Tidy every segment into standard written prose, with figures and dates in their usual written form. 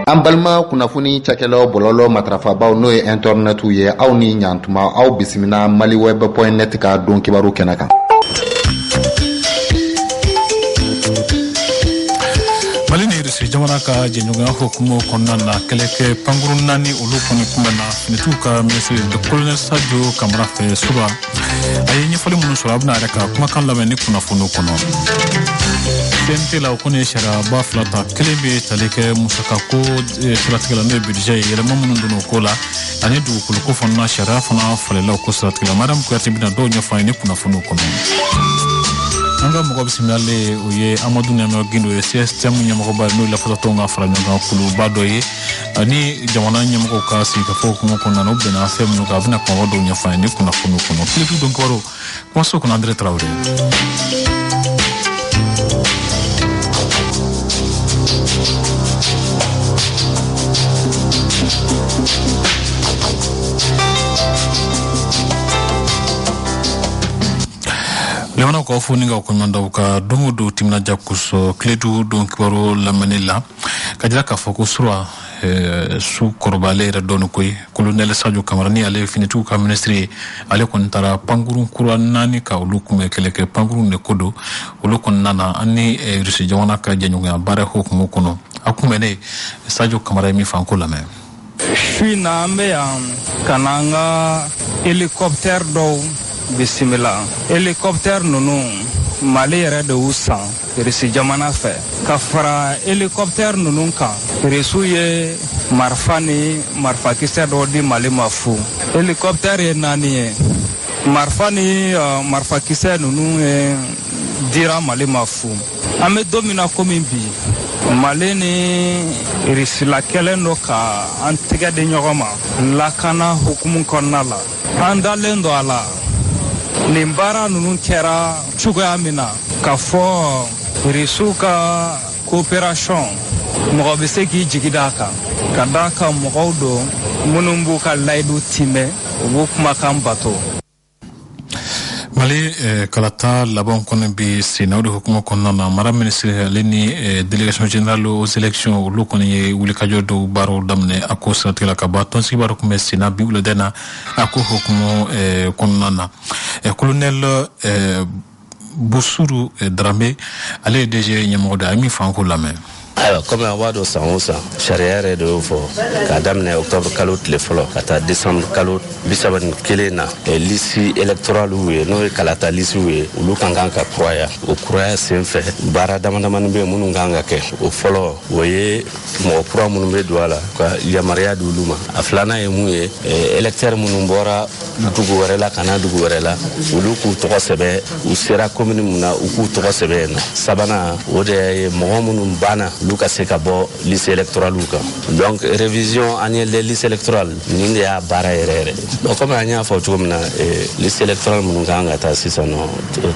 An balima kunnafoni cakɛlaw bɔlɔlɔ matrafabaw n'o ye internet ye aw ni ɲantuma aw bisimila maliweb.net ka don kibaru kɛnɛ kan. Mali ni Irisi jamana ka jɛɲɔgɔnya hukumu kɔnɔna na kɛlɛkɛ pankuru 4 olu kɔni kunbɛnna finitiw ka ministre de colonel Sadio Kamara fɛ suba a ye ɲɛfɔli minnu sɔrɔ a bɛna yɛrɛ ka kumakan lamɛn ni kunnafoniw kɔnɔ. CNT la o kɔni ye sariyaba 2 ta kelen bɛ tali kɛ musakako siratigɛ la n'o ye budget ye yɛlɛma minnu donna o ko la ani dugukoloko fana sariya fana falelaw ko siratigɛ la Madame Kuyate bɛna dɔw ɲɛfɔ an ye ni kunnafoniw kɔnɔ. An ka mɔgɔ bisimilalen o ye Amadu Nɛmɛ Gindo ye CSTM ɲɛmɔgɔba n'o lafasatonw ka fara ɲɔgɔn kan kuluba dɔ ye ani jamana ɲɛmɔgɔw ka sigi ka fɔ hukumu kɔnɔna na u bɛnna fɛn minnu kan a bɛna kuma dɔw ɲɛfɔ an ye ni kunnafoniw kɔnɔ. Kiletu don kɔrɔ kumaso kɔnɔ André Traoré. Lemana ko fo ninga ko manda ka dongo do timna jakuso kledu don kibaro lamanila kajira ka foko surwa su korbale ra don koy colonel Sadio Kamara ni ale finitu ka ministre ale kon tara pangurun kurwa nani ka ulukume keleke pangurun ne kodo ulukon nana ani Irisi jamana ka jenyuga bare hukumu kono akumene Sadio Kamara mi fanko lame Fina ambe kananga helicopter do bisimila helicopter nunu Mali yɛrɛ de y'u san Irisi jamana fɛ ka fara helicopter nunu kan Irisiw ye marifa ni marifakisɛ dɔ di Mali ma fu helicopter ye 4 ye marifa ni marifakisɛ nunu ye dira Mali ma fu an bɛ don min na komi bi Mali ni Irisi la kɛlen do ka an tɛgɛ di ɲɔgɔn ma lakana hukumu kɔnɔna la an dalen do a la nin baara ninnu kɛra cogoya min na ka fɔ Irisiw ka coopération mɔgɔ bɛ se k'i jigi d'a kan ka d'a kan mɔgɔw don minnu b'u ka layidu timɛ u b'u kumakan bato. Mali kalata laban kɔnɔ bi sena o de hukumu kɔnɔna na mara ministre ale ni délégation générale aux élections olu kɔni ye wulikajɔ dɔw baaraw daminɛ a ko siratigɛ la ka ban tɔnsigi baaraw kun bɛ sena bi wuladɛn a ko hukumu kɔnɔna na colonel Bosuru Dramé ale ye DG ɲɛmɔgɔ de a ye min fɔ an ko lamɛn. Ayiwa comme a b'a dɔn san o san sariya yɛrɛ de y'o fɔ k'a daminɛ octobre kalo tile fɔlɔ ka taa décembre kalo 31 na liste électorale ye n'o ye kalata liste ye olu kan ka kuraya o kuraya sen fɛ baara damadamani bɛ minnu kan ka kɛ o fɔlɔ o ye mɔgɔ kura minnu bɛ don a la ka yamaruya di olu ma a filanan ye mun ye électeur minnu bɔra dugu wɛrɛ la ka na dugu wɛrɛ la olu k'u tɔgɔ sɛbɛn u sera commune min na u k'u tɔgɔ sɛbɛn yen nɔ sabanan o de ye mɔgɔ minnu banna olu ka se ka bɔ liste électorale kan donc révision annuelle des listes électorales nin de y'a baara yɛrɛ yɛrɛ donc comme an y'a fɔ cogo min na liste électorale minnu kan ka taa sisan nɔ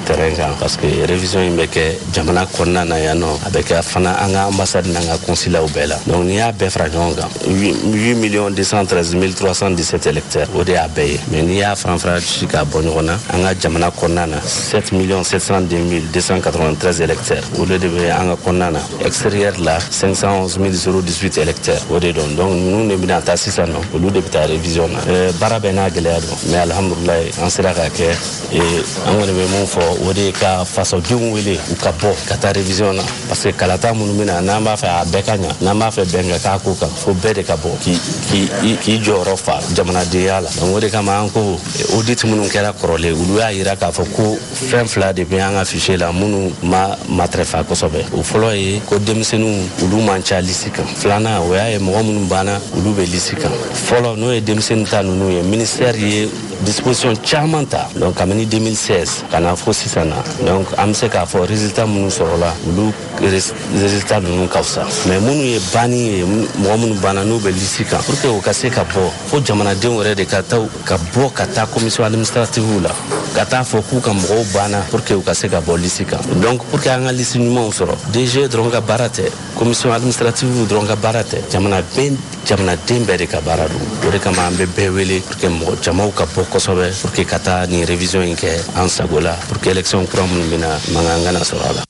terrain kan parce que révision in bɛ kɛ jamana kɔnɔna na yan nɔ a bɛ kɛ fana an ka ambassade n'an ka consulaw bɛɛ la donc n'i y'a bɛɛ fara ɲɔgɔn kan 8 213 317 électeurs o de y'a bɛɛ ye mais n'i y'a fara ci k'a bɔ ɲɔgɔn na an ka jamana kɔnɔna na 7 702 293 électeurs o de bɛ an ka kɔnɔna na extérieur la 511 018 électeurs o de don donc nous ne bɛna taa sisan nɔ olu de bɛ taa révision na baara bɛɛ n'a gɛlɛya don mais alhamdulilayi an sera ka kɛ an kɔni bɛ mun fɔ o de ka fasodenw wele u ka bɔ ka taa révision na parce que kalata minnu bɛna n'an b'a fɛ a bɛɛ ka ɲa n'an b'a fɛ bɛn ka k'a ko kan fo bɛɛ de ka bɔ k'i jɔyɔrɔ fa jamanadenya la donc o de kama an ko audit minnu kɛra kɔrɔlen olu y'a yira k'a fɔ ko fɛn fila de bɛ an ka fichier la minnu ma matarafa kosɛbɛ o fɔlɔ ye ko denmisɛnninw olu man ca liste kan filanan o y'a ye mɔgɔ minnu banna olu bɛ liste kan fɔlɔ n'o ye denmisɛnnin ta ninnu ye ministère ye disposition caman ta donc kabini 2016 ka na fɔ sisan na donc an bɛ se k'a fɔ résultat minnu sɔrɔla olu résultat ninnu ka fisa mais minnu ye banni ye mɔgɔ minnu banna n'u bɛ liste kan pour que o ka se ka bɔ fo jamanadenw yɛrɛ de ka bɔ ka taa commission administrative la ka taa fɔ k'u ka mɔgɔw banna pour que u ka se ka bɔ liste kan donc pour que an ka liste ɲumanw sɔrɔ DG dɔrɔn ka baara tɛ commission administrative dɔrɔn ka baara tɛ jamanaden bɛɛ de ka baara don o de kama an bɛ bɛɛ wele pour que mɔgɔ jamaw ka bɔ kosɛbɛ pour que ka taa nin révision in kɛ an sago la pour que élection kura minnu bɛna mankan kana sɔrɔ a la.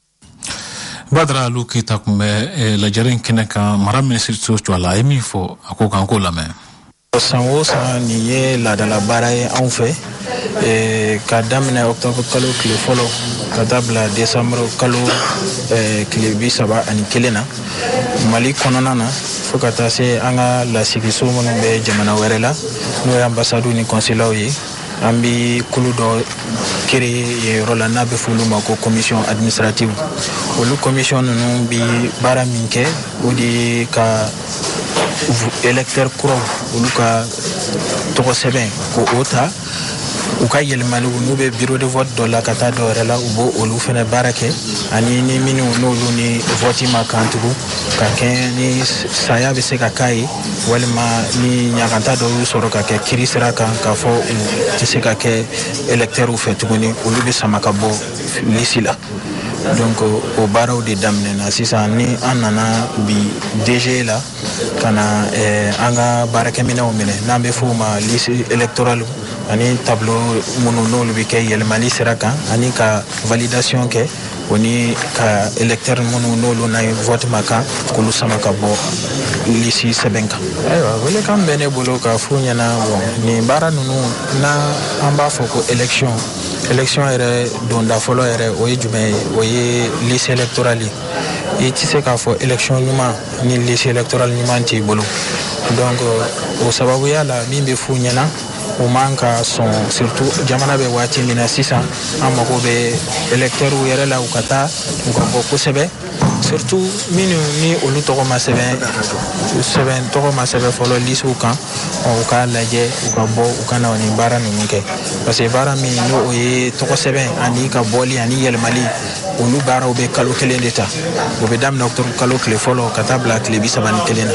Badra Lukita kumbe la jarin kineka mara ministre sociala emi fo akoka ko lame sanwo san ni ye ladala baara ye anw fɛ ka daminɛ octobre kalo tile fɔlɔ ka taa bila décembre kalo tile 31 na Mali kɔnɔna na fo ka taa se an ka lasigiso minnu bɛ jamana wɛrɛ la n'o ye ambassade ni consulaw ye an bi kulu dɔ créé yen yɔrɔ la n'a bɛ fɔ olu ma ko commission administrative olu commission ninnu bi baara min kɛ o de ye ka électeur kuraw olu ka tɔgɔ sɛbɛn ko o ta u ka yɛlɛmaliw n'u bɛ bureau de vote dɔ la ka taa dɔ wɛrɛ la u b'o olu fɛnɛ baara kɛ ani ni minnu n'olu ni vote ma kan tugun ka kɛ ni saya bɛ se ka k'a ye walima ni ɲaganta dɔw y'u sɔrɔ ka kɛ kiiri sira kan k'a fɔ u tɛ se ka kɛ électeurw fɛ tuguni olu bɛ sama ka bɔ lisi la donc o baaraw de daminɛna sisan ni an nana bi DG la ka na an ka baarakɛminɛw minɛ n'an bɛ fɔ o ma liste électorale ani tableau minnu n'olu bɛ kɛ yɛlɛmali sira kan ani ka validation kɛ o ni ka électeur minnu n'olu na vote ma kan k'olu sama ka bɔ liste sɛbɛn kan. ayiwa welekan bɛ ne bolo k'a fɔ ɲɛna nin baara ninnu n'an b'a fɔ ko élection yɛrɛ donda fɔlɔ yɛrɛ o ye jumɛn ye o ye liste électorale ye i tɛ se k'a fɔ élection ɲuman ni liste électorale ɲuman t'i bolo donc o sababuya la min bɛ f'u ɲɛna o man ka sɔn surtout jamana bɛ waati min na sisan an mago bɛ électeurw yɛrɛ la u ka taa u ka bɔ kosɛbɛ surtout minnu ni olu tɔgɔ ma sɛbɛn tɔgɔ ma sɛbɛn fɔlɔ listew kan u k'a lajɛ u ka bɔ u ka na nin baara ninnu kɛ parce que baara min n'o ye tɔgɔ sɛbɛn ani ka bɔli ani yɛlɛmali olu baaraw bɛ kalo kelen de ta o bɛ daminɛ octobre kalo tile fɔlɔ ka taa bila tile 31 na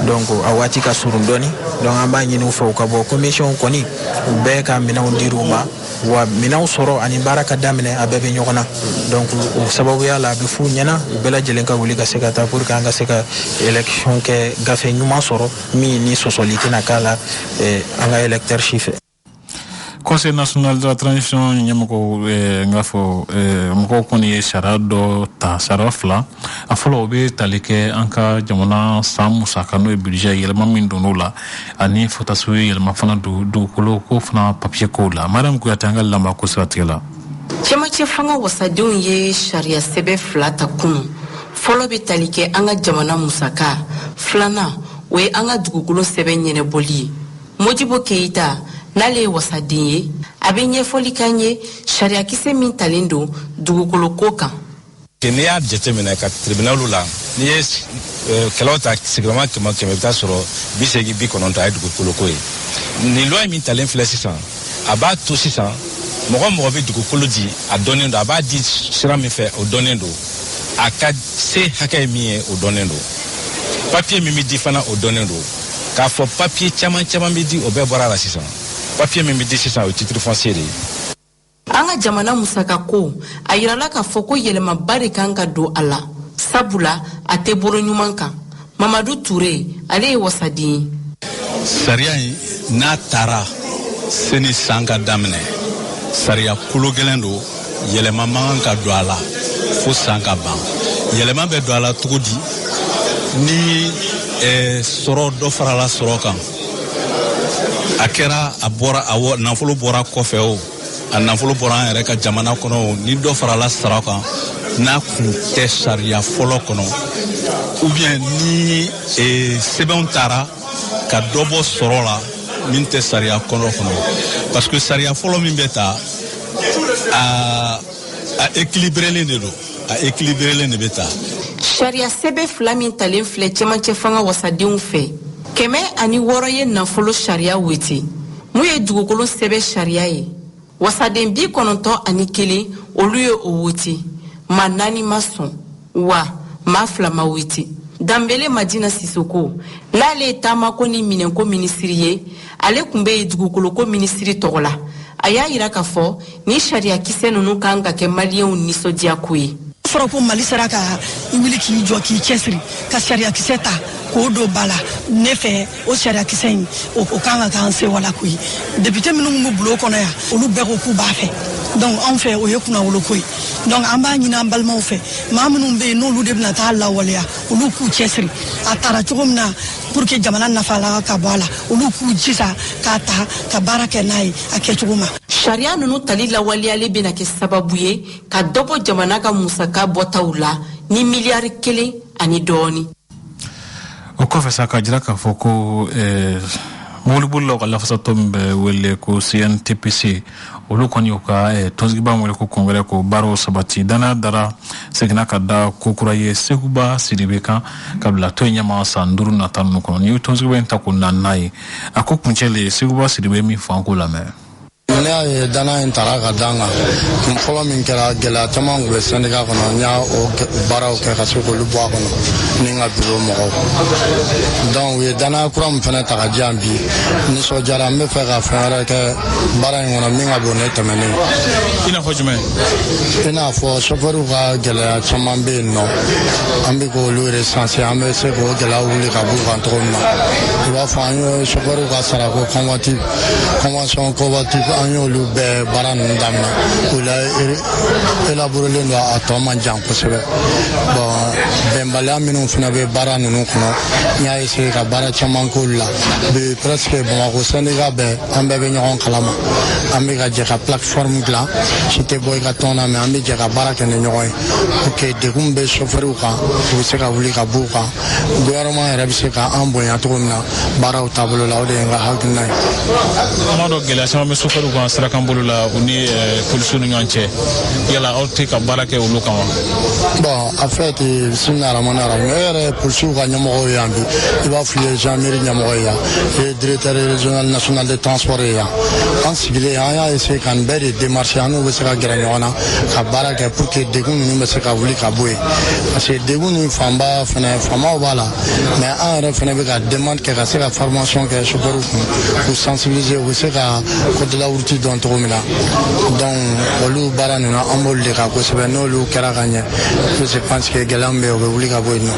donc a waati ka surun dɔɔni donc an b'a ɲini u fɛ u ka bɔ commission kɔni u bɛɛ ka minɛnw dir'u ma wa minɛnw sɔrɔ ani baara ka daminɛ a bɛɛ bɛ ɲɔgɔn na donc o sababuya la a bɛ f'u ɲɛna u bɛɛ lajɛlen ka wuli ka se ka taa pour que an ka se ka élection kɛ gafe ɲuman sɔrɔ min ni sɔsɔli tɛna k'a la an ka électeur si fɛ. Conseil national de la transition ɲɛmɔgɔ n k'a fɔ mɔgɔw kɔni ye sariya dɔ ta sariya fila a fɔlɔ o bɛ tali kɛ an ka jamana san musaka n'o ye budget yɛlɛma min donn'o la ani fo taa se yɛlɛma fana don dugukolo ko fana papier kow la Mariam Kuyate an ka lamɔ ko siratigɛ la. Cɛmancɛ fanga wasadenw ye sariya sɛbɛn fila ta kunu fɔlɔ bɛ tali kɛ an ka jamana musaka filanan o ye an ka dugukolo sɛbɛn ɲɛnɛbɔli ye Modibo Keita n'ale ye wasaden ye a bɛ ɲɛfɔli k'an ye sariyakisɛ min talen don dugukolo ko kan. N'i y'a jateminɛ ka tribunalu la n'i ye kɛlɛw ta sigiyɔrɔma kɛmɛ kɛmɛ i bɛ taa sɔrɔ 80-90 a ye dugukolo ko ye nin loi min talen filɛ sisan a b'a to sisan mɔgɔ mɔgɔ bɛ dugukolo di a dɔnnen don a b'a di sira min fɛ o dɔnnen don a ka se hakɛ min ye o dɔnnen don papier min bɛ di fana o dɔnnen don k'a fɔ papier caman bɛ di o bɛɛ bɔra la sisan papier min bɛ di sisan o ye titre foncier de ye. An ka jamana musaka ko a yirala k'a fɔ ko yɛlɛmaba de kan ka don a la sabula a tɛ bolo ɲuman kan Mamadu Ture ale ye wasaden ye. Sariya in n'a taara seni san ka daminɛ sariya kolo gɛlɛn don yɛlɛma man kan ka don a la fo san ka ban yɛlɛma bɛ don a la cogo di ni sɔrɔ dɔ farala sɔrɔ kan a kɛra a bɔra nafolo bɔra kɔfɛ o a nafolo bɔra an yɛrɛ ka jamana kɔnɔ o ni dɔ farala sara kan n'a kun tɛ sariya fɔlɔ kɔnɔ ou bien ni sɛbɛnw taara ka dɔ bɔ sɔrɔ la min tɛ sariya kɔnɔ parce que sariya fɔlɔ min bɛ ta a équilibrelen de don a équilibrelen de bɛ ta. Sariya sɛbɛn fila min talen filɛ cɛmancɛ fanga wasadenw fɛ 106 ye nafolo sariya weti mun ye dugukolo sɛbɛn sariya ye wasaden 91 olu ye o weti ma 4 ma sɔn wa ma 2 ma weti Dambele Madina Sisoko n'ale ye taamako ni minɛnko minisiri ye ale kun bɛ dugukolo ko minisiri tɔgɔ la a y'a yira k'a fɔ ni sariya kisɛ ninnu kan ka kɛ maliyɛnw nisɔndiya ko ye. Fɔra ko Mali sera ka wuli k'i jɔ k'i cɛsiri ka sariya kisɛ ta k'o don ba la ne fɛ o sariya kisɛ in o kan ka k'an sewala ko ye député minnu b'u bulon kɔnɔ yan olu bɛɛ ko k'u b'a fɛ donc on fait o yekuna wolo koy donc amba nyina balma o fait mamunu be no lu de na ta la wala ulu ku chesri atara chogomna pour que jamana na fala ka bala ulu ku jisa ka ta ka baraka nai akechuguma sharia nunu tali la waliyale bena ke sababu ye ka dobo jamana ka musaka botawla ni miliyari kelen ani doni o kɔfɛ sa ka jira k'a fɔ ko mɔbilibolilaw ka lafasatɔ min bɛ wele ko CNTPC olu kɔni y'u ka tɔnsigiba wele ko kɔngɛrɛ ko baaraw sabati dana dara seginna ka da ko kura ye Seguba Sidibe kan ka bila tɔn ɲɛma san 5 nata ninnu kɔnɔ ni ye tɔnsigiba in ta ko na n'a ye a ko kuncɛlen Seguba Sidibe min fɔ an ko lamɛn. Ne ye dana in tara ka danga kun fɔlɔ min kɛra gɛlɛya caman kun bɛ syndicat kɔnɔ n y'a o baaraw kɛ ka se k'olu bɔ a kɔnɔ ni n ka bureau mɔgɔw donc u ye dana kura min fɛnɛ ta ka di yan bi nisɔndiyara n bɛ fɛ ka fɛn wɛrɛ kɛ baara in kɔnɔ min ka bon ne tɛmɛnen i n'a fɔ jumɛn i n'a fɔ chauffeurw ka gɛlɛya caman bɛ yen nɔ an bɛ k'olu recenser an bɛ se k'o gɛlɛya wuli ka b'u kan cogo min na i b'a fɔ an ye chauffeurw ka sarako convention conventive an y'olu bɛɛ baara ninnu daminɛ o la élaborelen don a tɔ man jan kosɛbɛ bon bɛnbaliya minnu fana bɛ baara ninnu kɔnɔ n y'a essayé ka baara caman k'olu la bi presque Bamakɔ syndicat bɛɛ an bɛɛ bɛ ɲɔgɔn kalama an bɛ ka jɛ ka plateforme dilan si tɛ bɔ i ka tɔn na mais an bɛ jɛ ka baara kɛ ni ɲɔgɔn ye pour que degun bɛ chauffeurw kan u bɛ se ka wuli ka b'u kan gouvernement yɛrɛ bɛ se ka an bonya cogo min na baaraw taabolo la o de ye n ka hakilina ye. an b'a dɔn gɛlɛya caman bɛ chauffeur kan sirakan bolo la u ni polisiw ni ɲɔgɔn cɛ yala aw tɛ ka baara kɛ olu kan wa. bon en fait bisimilahi rahmani rahim e yɛrɛ polisiw ka ɲɛmɔgɔw ye yan bi i b'a f'i ye gendarmerie ɲɛmɔgɔ ye yan e ye directeur régional national de transport ye yan an sigilen an y'a essayé ka nin bɛɛ de démarcher an n'u bɛ se ka gɛrɛ ɲɔgɔn na ka baara kɛ pour que degun ninnu bɛ se ka wuli ka bɔ yen parce que degun nin fanba fɛnɛ faamaw b'a la mais an yɛrɛ fɛnɛ bɛ ka demande kɛ ka se ka formation kɛ chauffeurs kun k'u sensibiliser u bɛ se ka code de la route dɔn cogo min na donc olu baara ninnu an b'olu de kan kosɛbɛ n'olu kɛra ka ɲɛ je pense que gɛlɛya min bɛ yen o bɛ wuli ka bɔ yen nɔ.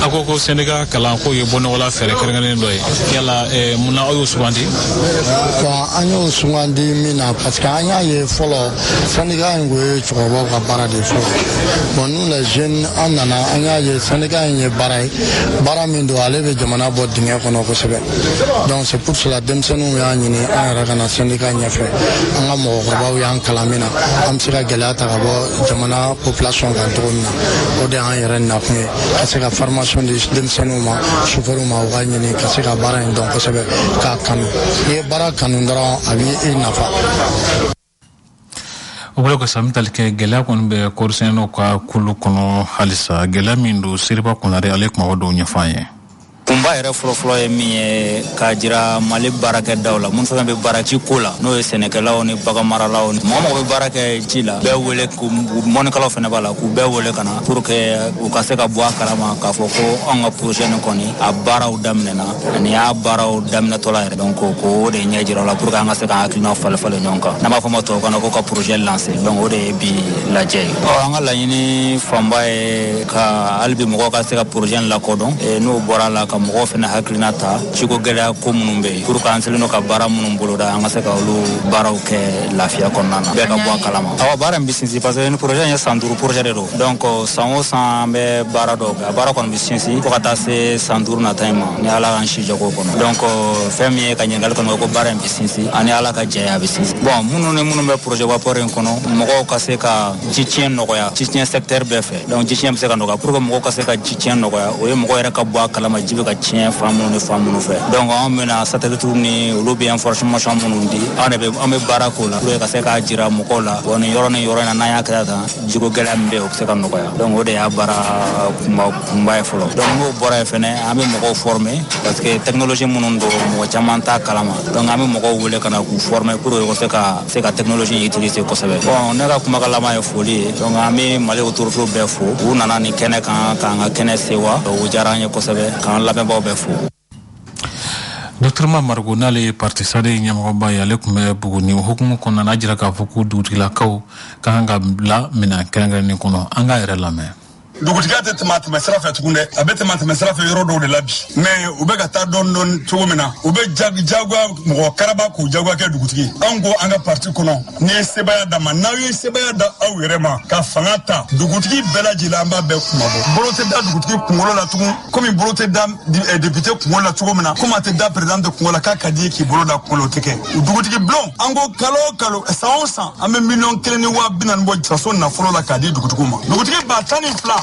a ko ko syndicat kalan ko ye bɔnɔgɔla fɛɛrɛ kɛrɛnkɛrɛnnen dɔ ye yala munna aw y'o sugandi. bon an y'o sugandi min na parce que an y'a ye fɔlɔ syndicat in ko ye cɛkɔrɔbaw ka baara de ye fɔlɔ bon nous les jeunes an nana an y'a ye syndicat in ye baara ye baara min don ale bɛ jamana bɔ dingɛ kɔnɔ kosɛbɛ donc c'est pour cela denmisɛnninw y'a ɲini an yɛrɛ ka na syndicat ɲɛfɛ an ka mɔgɔkɔrɔbaw y'an kalan min na an bɛ se ka gɛlɛya ta ka bɔ jamana population kan cogo min na o de y'an yɛrɛ nakun ye ka se ka formation di denmisɛnninw ma chauffeurs ma u ka ɲini ka se ka baara in dɔn kosɛbɛ k'a kanu n'i ye baara kanu dɔrɔn a b'i nafa. o bolo ka sami tali kɛ gɛlɛya kɔni bɛ kɔɔrisɛnɛnaw ka kulu kɔnɔ halisa gɛlɛya min don Seriba Konare ale kuma dɔw ɲɛfɔ an ye. kunba yɛrɛ fɔlɔfɔlɔ ye min ye k'a jira Mali baarakɛdaw la minnu fɛn bɛ baara ci ko la n'o ye sɛnɛkɛlaw ni baganmaralaw ni mɔgɔ bɛ baara kɛ ci la bɛɛ wele mɔnikalaw fɛnɛ b'a la k'u bɛɛ wele ka na pour que u ka se ka bɔ a kalama k'a fɔ ko anw ka projet nin kɔni a baaraw daminɛna ani y'a baaraw daminɛtɔla yɛrɛ donc k'o de ɲɛ jira o la pour que an ka se ka hakilinaw falen ɲɔgɔn kan n'an b'a fɔ ma tubabukan na ko ka projet lancer donc o de ye bi lajɛ ye an ka laɲini fanba ye ka hali bi mɔgɔw ka se ka projet lakodɔn n'o bɔra la ka mɔgɔw fɛnɛ hakilina ta ciko gɛlɛya ko minnu bɛ yen pour que an selen don ka baara minnu boloda an ka se ka olu baaraw kɛ lafiya kɔnɔna na bɛɛ ka bɔ a kalama awa baara in bɛ sinsin parce que ni projet in ye san 5 projet de don donc san o san an bɛ baara dɔw kɛ a baara kɔni bɛ sinsin fo ka taa se san 5 nata in ma ni ala k'an si jago kɔnɔ donc fɛn min ye ka ɲininkali kɔnɔ ko baara in bɛ sinsin ani ala ka jɛ a bɛ sinsin bon minnu ni minnu bɛ projet rapport in kɔnɔ mɔgɔw ka se ka ji tiɲɛ nɔgɔya ji tiɲɛ secteur bɛɛ fɛ donc ji tiɲɛ bɛ se ka nɔgɔya pour que mɔgɔw ka se ka ji tiɲɛ nɔgɔya o ye mɔgɔ yɛrɛ ka bɔ a kalama ji bɛ ka tiɲɛ fan minnu ni fan minnu fɛ donc an bɛna satellite ni olu bɛ information minnu di an bɛ baara k'o la pour que ka se k'a jira mɔgɔw la bon nin yɔrɔ ni yɔrɔ in na n'an y'a kɛ tan jiko gɛlɛya min bɛ yen o bɛ se ka nɔgɔya donc o de y'a baara kunba ye fɔlɔ donc n'o bɔra yen fɛnɛ an bɛ mɔgɔw former parce que technologie minnu don mɔgɔ caman t'a kalama donc an bɛ mɔgɔw wele ka na k'u former pour que u ka se ka technologie utiliser kosɛbɛ bon ne ka kumakan laban ye foli ye donc an bɛ Mali autorités bɛɛ fo u nana nin kɛnɛ kan k'an ka kɛnɛ sewa o diyara an ye kosɛbɛ k'an lamɛnbaaw bɛɛ fo. Dr. Margo n'ale ye parti sare ɲɛmɔgɔba ye ale tun bɛ Buguni o hukumu kɔnɔna na a jira k'a fɔ ko dugutigilakaw ka kan ka bila minɛn kɛrɛnkɛrɛnnen kɔnɔ an k'a yɛrɛ lamɛn. dugutiga te tama sira fɛ tugun dɛ a bɛ tama sira fɛ yɔrɔ dɔw de la bi mais u bɛ ka taa dɔɔni cogo min na u bɛ jagoya mɔgɔ karaba k'u jagoya kɛ dugutigi an ko an ka parti kɔnɔ ni ye sebaya da ma n'aw ye sebaya da aw yɛrɛ ma ka fanga ta dugutigi bɛɛ lajɛlen an b'a bɛɛ kumabɔ bolo tɛ da dugutigi kunkolo la tugun komi bolo tɛ da député kunkolo la cogo min na komi a tɛ da président de kunkolo la k'a ka di k'i bolo da kunkolo tɛ kɛ dugutigi bulon an ko kalo o kalo san o san an bɛ $1,040,000 bɔ faso nafolo la k'a di dugutigiw ma dugutigi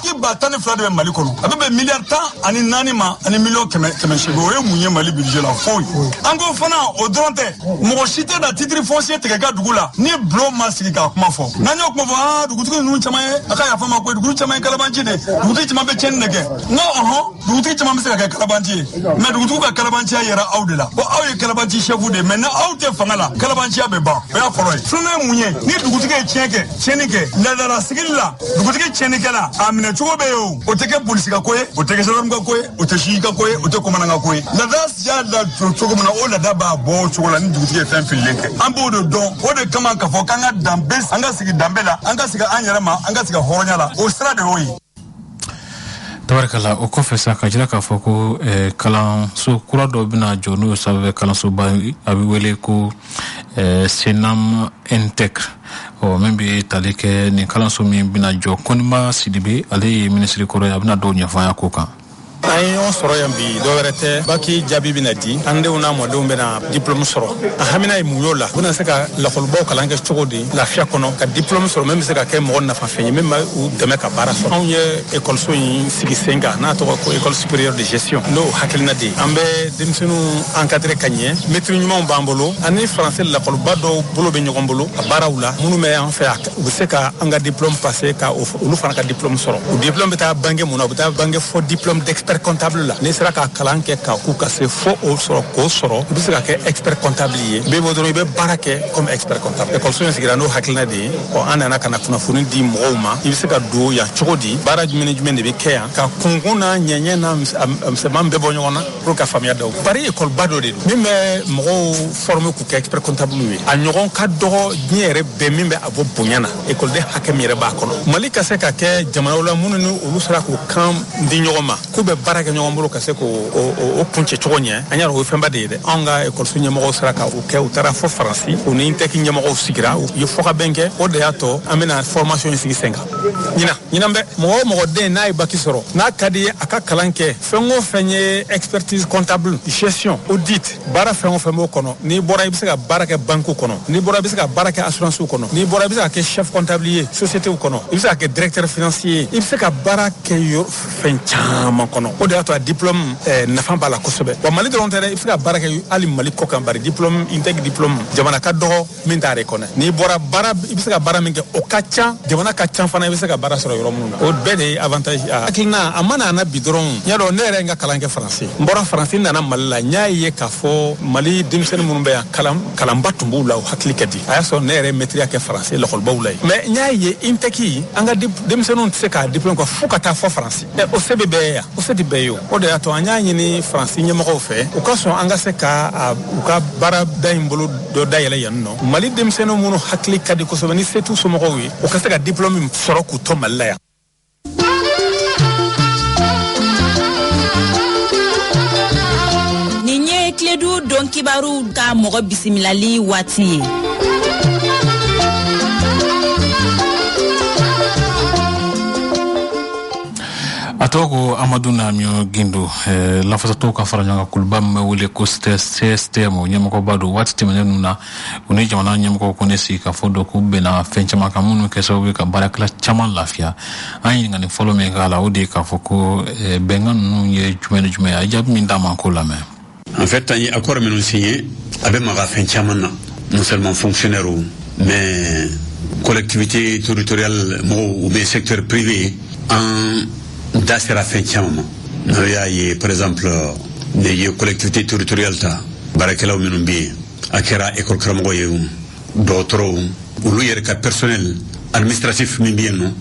12 de bɛ Mali kɔnɔ a bɛ bɛn $14 ma ani $1,800,000 o ye mun ye Mali budget la foyi an ko fana o dɔrɔn tɛ mɔgɔ si tɛ da titre foncier tigɛ ka dugu la ni bulon ma sigi k'a kuma fɔ n'an y'o kuma fɔ dugutigi ninnu caman ye a ka yafa ma ko dugutigi caman ye kalabanci de dugutigi caman bɛ tiɲɛni de kɛ n ko dugutigi caman bɛ se ka kɛ kalabanci ye mais dugutigiw ka kalabanciya yɛrɛ aw de la ko aw ye kalabanci chef de mais ni aw tɛ fanga la kalabanciya bɛ ban o y'a fɔlɔ ye filanan ye mun ye ni dugutigi ye tiɲɛni kɛ ladala sigili la dugutigi tiɲɛnikɛla a minɛ cogo bɛ ye o tɛ kɛ polisi ka ko ye o tɛ kɛ gendarme ka ko ye o tɛ sigi ka ko ye o tɛ commandant ka ko ye lada y'a da cogo min na o lada b'a bɔ o cogo la ni dugutigi ye fɛn fililen kɛ an b'o de dɔn o de kama k'a fɔ k'an ka danbe an ka sigi danbe la an ka sigi an yɛrɛ ma an ka sigi hɔrɔnya la o sira de y'o ye tabarikala o kɔfɛ sa ka jira k'a fɔ ko kalanso kura dɔ bɛna jɔ n'o ye sanfɛ kalansoba a bɛ wele ko senam intègre min bɛ tali kɛ nin kalanso min bɛna jɔ Koniba Sidibe ale ye minisiri kɔrɔ ye a bɛna dɔw ɲɛfɔ an ye ko kan an ye ɲɔgɔn sɔrɔ yan bi dɔwɛrɛ tɛ baki jaabi bɛna di an denw n'a mɔdenw bɛna diplôme sɔrɔ a hamina ye mun y'o la u bɛna se ka lakɔlibaw kalan kɛ cogo di lafiya kɔnɔ ka diplôme sɔrɔ min bɛ se ka kɛ mɔgɔ nafafɛn ye min bɛ u dɛmɛ ka baara sɔrɔ anw ye école in sigi sen kan n'a tɔgɔ ko école supérieure de gestion n'o hakilina de ye an bɛ denmisɛnninw encadré ka ɲɛ maître ɲumanw b'an bolo ani français lakɔliba dɔw bolo bɛ ɲɔgɔn bolo a baaraw la minnu bɛ an fɛ u bɛ se ka an ka diplôme passer ka olu fana ka diplôme sɔrɔ o diplôme bɛ taa bange mun na u bɛ taa bange fɔ diplôme d'expert comptable la n'i sera ka kalan kɛ ka k'u ka se fo o sɔrɔ k'o sɔrɔ i bɛ se ka kɛ expert comptable ye bɛɛ bɔ dɔrɔn i bɛ baara kɛ comme expert comptable école in sigira n'o hakilina de ye an nana ka na kunnafoni di mɔgɔw ma i bɛ se ka don yan cogo di baara jumɛn ni jumɛn de bɛ kɛ yan ka kunkun n'a ɲɛɲɛ n'a misɛnman bɛɛ bɔ ɲɔgɔn na pour ka faamuya d'aw bari école ba dɔ de don min bɛ mɔgɔw former k'u kɛ expert comptable ye a ɲɔgɔn ka dɔgɔ diɲɛ yɛrɛ bɛɛ min bɛ a bɔ bonya na école de hakɛ min yɛrɛ b'a kɔnɔ Mali ka se ka kɛ jamanaw la minnu ni olu sera k'u kan di ɲɔgɔn ma k'u bɛ baara kɛ ɲɔgɔn bolo ka se k'o kuncɛ cogo ɲɛ an y'a dɔn o ye fɛnba de ye dɛ anw ka ekɔliso ɲɛmɔgɔw sera ka o kɛ u taara fɔ Faransi u ni INTEC ɲɛmɔgɔw sigira u ye fɔkabɛn kɛ o de y'a to an bɛna formation in sigi sen kan ɲinan bɛ mɔgɔ o mɔgɔ den n'a ye baki sɔrɔ n'a ka di ye a ka kalan kɛ fɛn o fɛn ye expertise comptable gestion audit baara fɛn o fɛn b'o kɔnɔ n'i bɔra i bɛ se ka baara kɛ banque kɔnɔ n'i bɔra i bɛ se ka baara kɛ assurance kɔnɔ n'i bɔra i bɛ se ka kɛ chef comptable ye société kɔnɔ i bɛ se ka kɛ directeur financier ye i bɛ se ka baara kɛ fɛn caman kɔnɔ o de y'a to a diplôme nafa b'a la kosɛbɛ wa Mali dɔrɔn tɛ dɛ i bɛ se ka baara kɛ hali Mali kɔ kan bari diplôme INTEC diplôme jamana ka dɔgɔ min t'a reconnaître n'i bɔra baara i bɛ se ka baara min kɛ o ka ca jamana ka ca fana i bɛ se ka baara sɔrɔ yɔrɔ minnu na o bɛɛ de ye avantage hakilina a mana na bi dɔrɔn n y'a dɔn ne yɛrɛ ye n ka kalan kɛ Faransi n bɔra Faransi nana Mali la n y'a ye k'a fɔ Mali denmisɛnnin minnu bɛ yan kalanba tun b'u la o hakili ka di a y'a sɔrɔ ne yɛrɛ ye maîtrise kɛ Faransi lakɔlibaw la ye mais n y'a ye INTEC an ka denmisɛnninw tɛ se k'a diplôme kɛ fo ka taa fɔ Faransi o se bɛ bɛɛ ye yan o se tɛ bɛɛ ye o de y'a to an y'a ɲini Faransi ɲɛmɔgɔw fɛ u ka sɔn an ka se ka u ka baarada in bolo dɔ dayɛlɛ yan nɔ Mali denmisɛnninw minnu hakili ka di kosɛbɛ ni se t'u somɔgɔw ye u ka se ka diplôme sɔrɔ k'u to Mali la yan. Nin ye Tiledu Dɔn Kibaru ka mɔgɔ bisimilali waati ye. a tɔgɔ ko Amadu Namio Gindo lafasatɔw ka fara ɲɔgɔn kan kuluba min bɛ wele ko CSTM ɲɛmɔgɔba don waati tɛmɛnen ninnu na u ni jamana ɲɛmɔgɔw kɔni sigi ka fɔ dɔ k'u bɛnna fɛn caman kan minnu kɛ sababu ye ka baarakɛla caman lafiya an ɲininkali fɔlɔ min k'a la o de ye k'a fɔ ko bɛnkan ninnu ye jumɛn ni jumɛn ye a jaabi min d'a ma k'o lamɛn. En fait, an ye accord minnu signé a bɛ maga fɛn caman na non seulement fonctionnaires mais collectivité territoriale mɔgɔw ou bien secteur privé an da sera fɛn caman ma n'aw y'a ye par exemple ne ye collectivité territoriale ta baarakɛlaw minnu bɛ yen a kɛra école karamɔgɔ ye dɔgɔtɔrɔw olu yɛrɛ ka personnel administratif min bɛ yen nɔ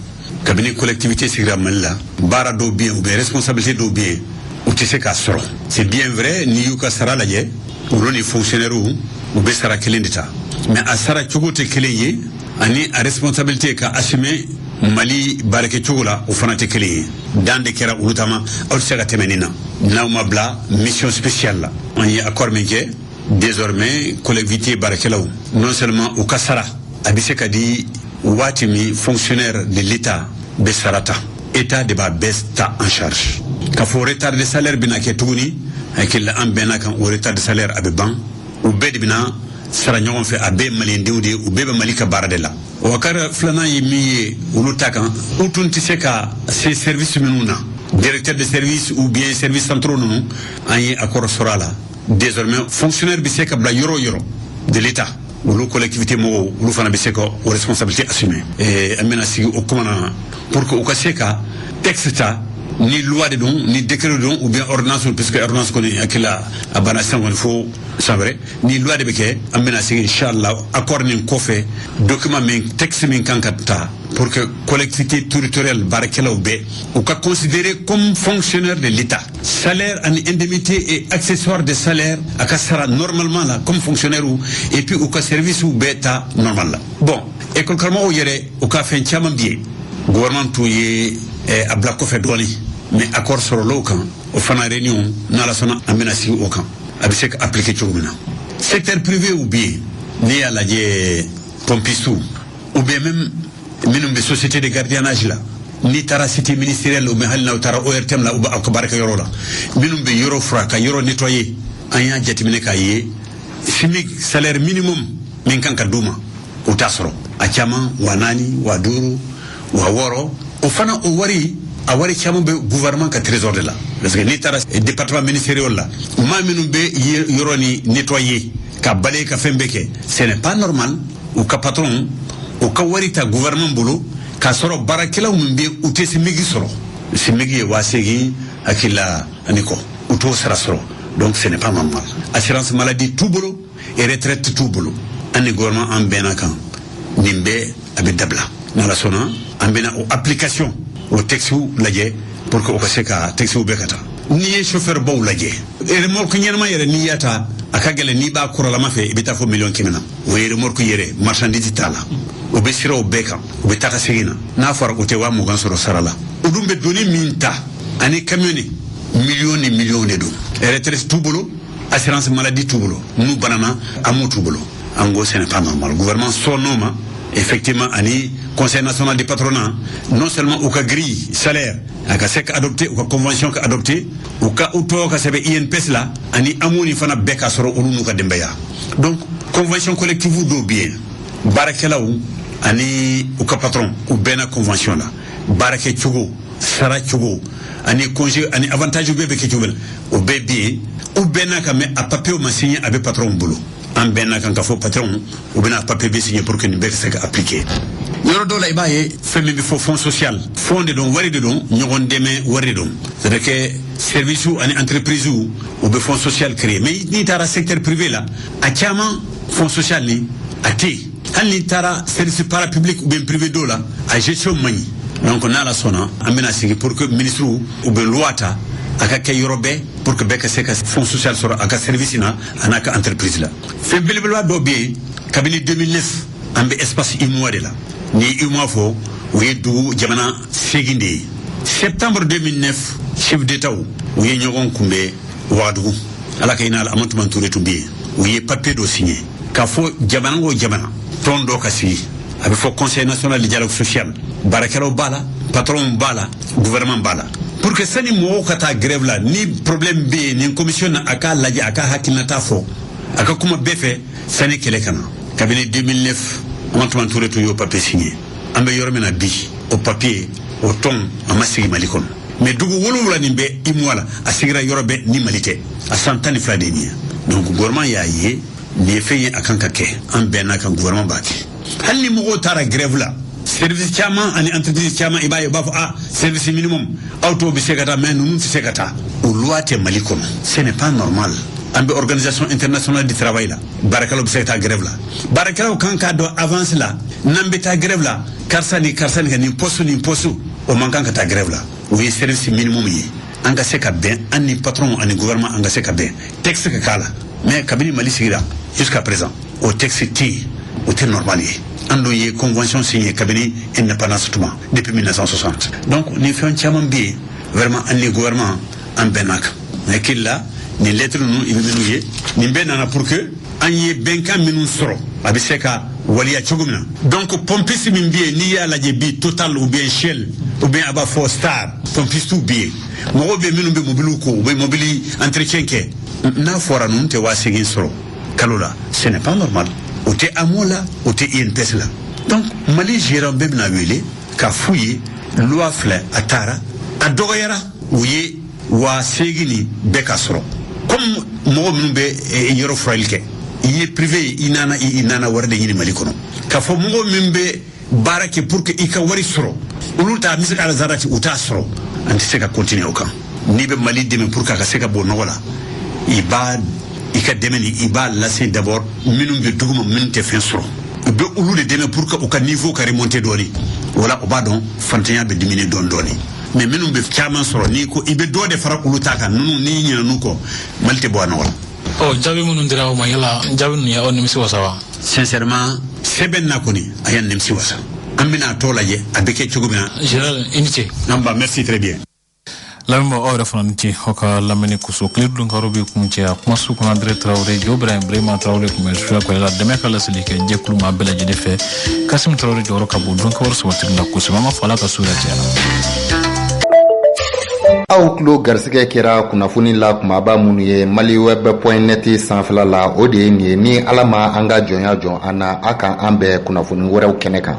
kabini collectivité sigira Mali la baara dɔw bɛ yen ou bien responsabilité dɔw bɛ yen u tɛ se k'a sɔrɔ c'est bien vrai n'i y'u ka sara lajɛ olu ni fonctionnaires u bɛ sara kelen de ta mais a sara cogo tɛ kelen ye ani a responsabilité ka assumer Mali barake cogola o fana tɛ kelen ye dan de kɛra olu tama aw tɛ se ka tɛmɛ nin na n'aw ma bila mission spéciale la an ye accord min kɛ désormais collectivité barakɛlaw non seulement u ka sara a bɛ se ka di waati min fonctionnaire de l'état bɛ sarata état de b'a bɛɛ ta en charge k'a fɔ retard de salaire bɛna kɛ tuguni hakili an bɛnna kan o retard de salaire a bɛ ban u bɛɛ de bɛna sara ɲɔgɔn fɛ a bɛɛ maliɲɛndenw de ye u bɛɛ bɛ Mali ka baara de la o kɛra filanan ye min ye olu ta kan u tun tɛ se ka se service minnu na directeur de service ou bien service centraux ninnu an ye accord sɔrɔ a la désormais fonctionnaire bɛ se ka bila yɔrɔ o yɔrɔ de l'état olu collectivité mɔgɔw olu fana bɛ se ka o responsabilité assumer an bɛna sigi o kuma na pour que u ka se ka texte ta ni loi de don ni décret de don ou bien ordonnance puisque ordonnance kɔni hakili a banna sisan kɔni fo san wɛrɛ ni loi de bɛ kɛ an bɛna sigi inchallah accord nin kɔfɛ document min texte min kan ka ta pour que collectivité territoriale baarakɛlaw bɛɛ u ka considérer comme fonctionnaire de l'état salaire ani indemnité et accessoire de salaire a ka sara normalement la comme fonctionnaire et puis u ka service bɛɛ ta normal la bon école karamɔgɔw yɛrɛ u ka fɛn caman bi ye gouvernement t'u ye a bila kɔfɛ dɔɔni mais accord sɔrɔlaw kan o fana réunion n'ala sɔnna an bɛna sigi o kan a bɛ se ka appliquer cogo min na secteur privé u bɛ yen n'i y'a lajɛ pompistes ou bien même minnu bɛ société de gardiennage la n'i taara cité ministérielle ou bien hali n'aw taara ORTM la u b'a ka baarakɛyɔrɔ la minnu bɛ yɔrɔ fura ka yɔrɔ nettoyer an y'a jateminɛ k'a ye SMIC salaire minimum min kan ka d'u ma u t'a sɔrɔ a caman wa 4 wa 5 wa 6 o fana o wari a wari caman bɛ gouvernement ka trésor de la parce que n'i taara département ministériel la maa minnu bɛ yɔrɔ ni nettoyer ka balayer ka fɛn bɛɛ kɛ ce n'est pas normal u ka patron u ka wari ta gouvernement bolo k'a sɔrɔ baarakɛlaw min bɛ u tɛ SMIC sɔrɔ SMIC ye 8,000 hakili la ani kɔ u t'o sara sɔrɔ donc ce n'est pas normal assurance maladie t'u bolo et retraite t'u bolo an ni gouvernement an bɛnna kan nin bɛɛ a bɛ dabila n'ala sɔnna an bɛna o application o texte lajɛ pour que o ka se ka texte bɛɛ ka taa n'i ye chauffeur baw lajɛ remorque ɲɛnama yɛrɛ n'i y'a ta a ka gɛlɛn n'i b'a kɔrɔlama fɛ i bɛ taa fɔ 1,100,000 na o ye remorque yɛrɛ marchandise t'a la o bɛ siraw bɛɛ kan o bɛ taga segin na n'a fɔra o tɛ 20,000 sɔrɔ sara la o dun bɛ doni min ta ani camion million ni million de don retraite t'u bolo assurance maladie t'u bolo n'u banana amu t'u bolo en gros ce n'est pas normal gouvernement sɔnn'o ma effectivement ani conseil national du patronat non seulement au cas grille salaire a ka se ka adopté ou ka convention ka adopté ou ka auto ka sebe INPS la ani amoni fana be ka soro olu nu ka dembeya donc convention collective do bien barakelaw ani ou ka patron ou bena convention la barake chugo sara chugo ani congé ani avantage be be ke chugo o be bien ou bena ka me a papier o ma signé avec patron bolo an bena kan ka fo patron ou bena papier be signé pour que ni be se ka appliquer yoro do la ibaye femme bi fo fond social fond de don wari de don ñogon deme wari don c'est à dire que service ou ani entreprise ou be fond social créé mais ni tara secteur privé là a tiama fond social ni ati hal ni tara service parapublic ou bien privé do là a gestion mani donc na la sona amena sigi pour que ministre ou be loata aka kay yorobe pour que beka seka fond social soro aka service na anaka entreprise là fe belbelwa do bien cabinet 2009 ambe espace immobilier là ni uma fo oui du jamana seginde septembre 2009 chef d'état oui ñogon kumbe wadu ala kayna al amantuman touré tumbi oui papier do signé ka fo jamana go jamana tondo kasi abi fo conseil national de dialogue social barakero bala patron bala gouvernement bala pour que sani mo kata grève la ni problème be ni commission na aka laji aka hakinata fo aka kuma befe sani kele kana cabinet 2009 amantuman touré to yo papier signé ambe yormena bi au papier au ton amasigi malikon mais dugu wolowula ni be imwala asigira yorobe ni malite a santani fladeni donc gouvernement ya yé ni feye akanka ke ambe na kan gouvernement baki halni mo tara grève la service chama ani entreprise chama ibaye bafo service minimum auto bi segata mais nous segata o loi te malikon ce n'est pas normal ambe organisation internationale du travail là barakalo bi segata grève la barakalo kanka do avance la nambe ta grève la karsani ni posu o mankan ka ta grève la oui service minimum yi anga seka ben ani patron ani gouvernement anga seka ben texte ka kala mais kabini mali sigira jusqu'à présent au texte ti o te normal yi ando ye convention signée cabinet indépendance tuma depuis 1960 donc ni fait chaman bi vraiment andi gouvernement en benak mais killa ni lettre nu ibinuye ni benana pour que anye benka minun soro abiseka waliya chogumna donc pompisi min bi ni ya la bi total ou bien shell ou bien aba for star pompisi tout bi mo be minun be mobilu ko be mobili entretien ke na fora nun te wasigi soro kalula ce n'est pas normal ou te amola ou te INPS là donc mali gérant bem na wele ka fouiller loi fla atara adoyara ouye wa segini beka soro comme mo minun be yoro frailke yi privé inana warde yini mali kono ka fo mo mimbe barake pour que ika wari soro uluta misaka ala zarati uta soro anti seka continuer aukan ni be mali deme pour ka seka bo nogola iba ika demeni iba laser d'abord minum be duguma minte fin soro be ulude deme pour que auka niveau ka remonter doni wala obadon fantanya be diminuer don doni mais minum be chaman soro ni ko ibe do de fara uluta kan nunu ni nyina nuko malte bo nogola jabi munun dira o mayela jabi nu ya on nimsi wasawa sincèrement seben na koni ayan nimsi wasa amina tolaje abeke chugumina général inité namba merci très bien lamma o refananti hoka lamani kuso klidun karobi kumche kuma su kuna dire Traoré Ibrahim Brema Traoré kuma sura ko la de meka la silike je kuluma bela je defe Kasim Traoré joro kabu don ko warso watin la kusuma ma fala ka sura jana aw klo garsige kera kunafuni la kumaba munu ye maliweb.net sanfɛla la o de ye nin ye ni ala ma an ka jɔnya jɔn an na a kan an bɛɛ kunnafoni wɛrɛw kɛnɛ kan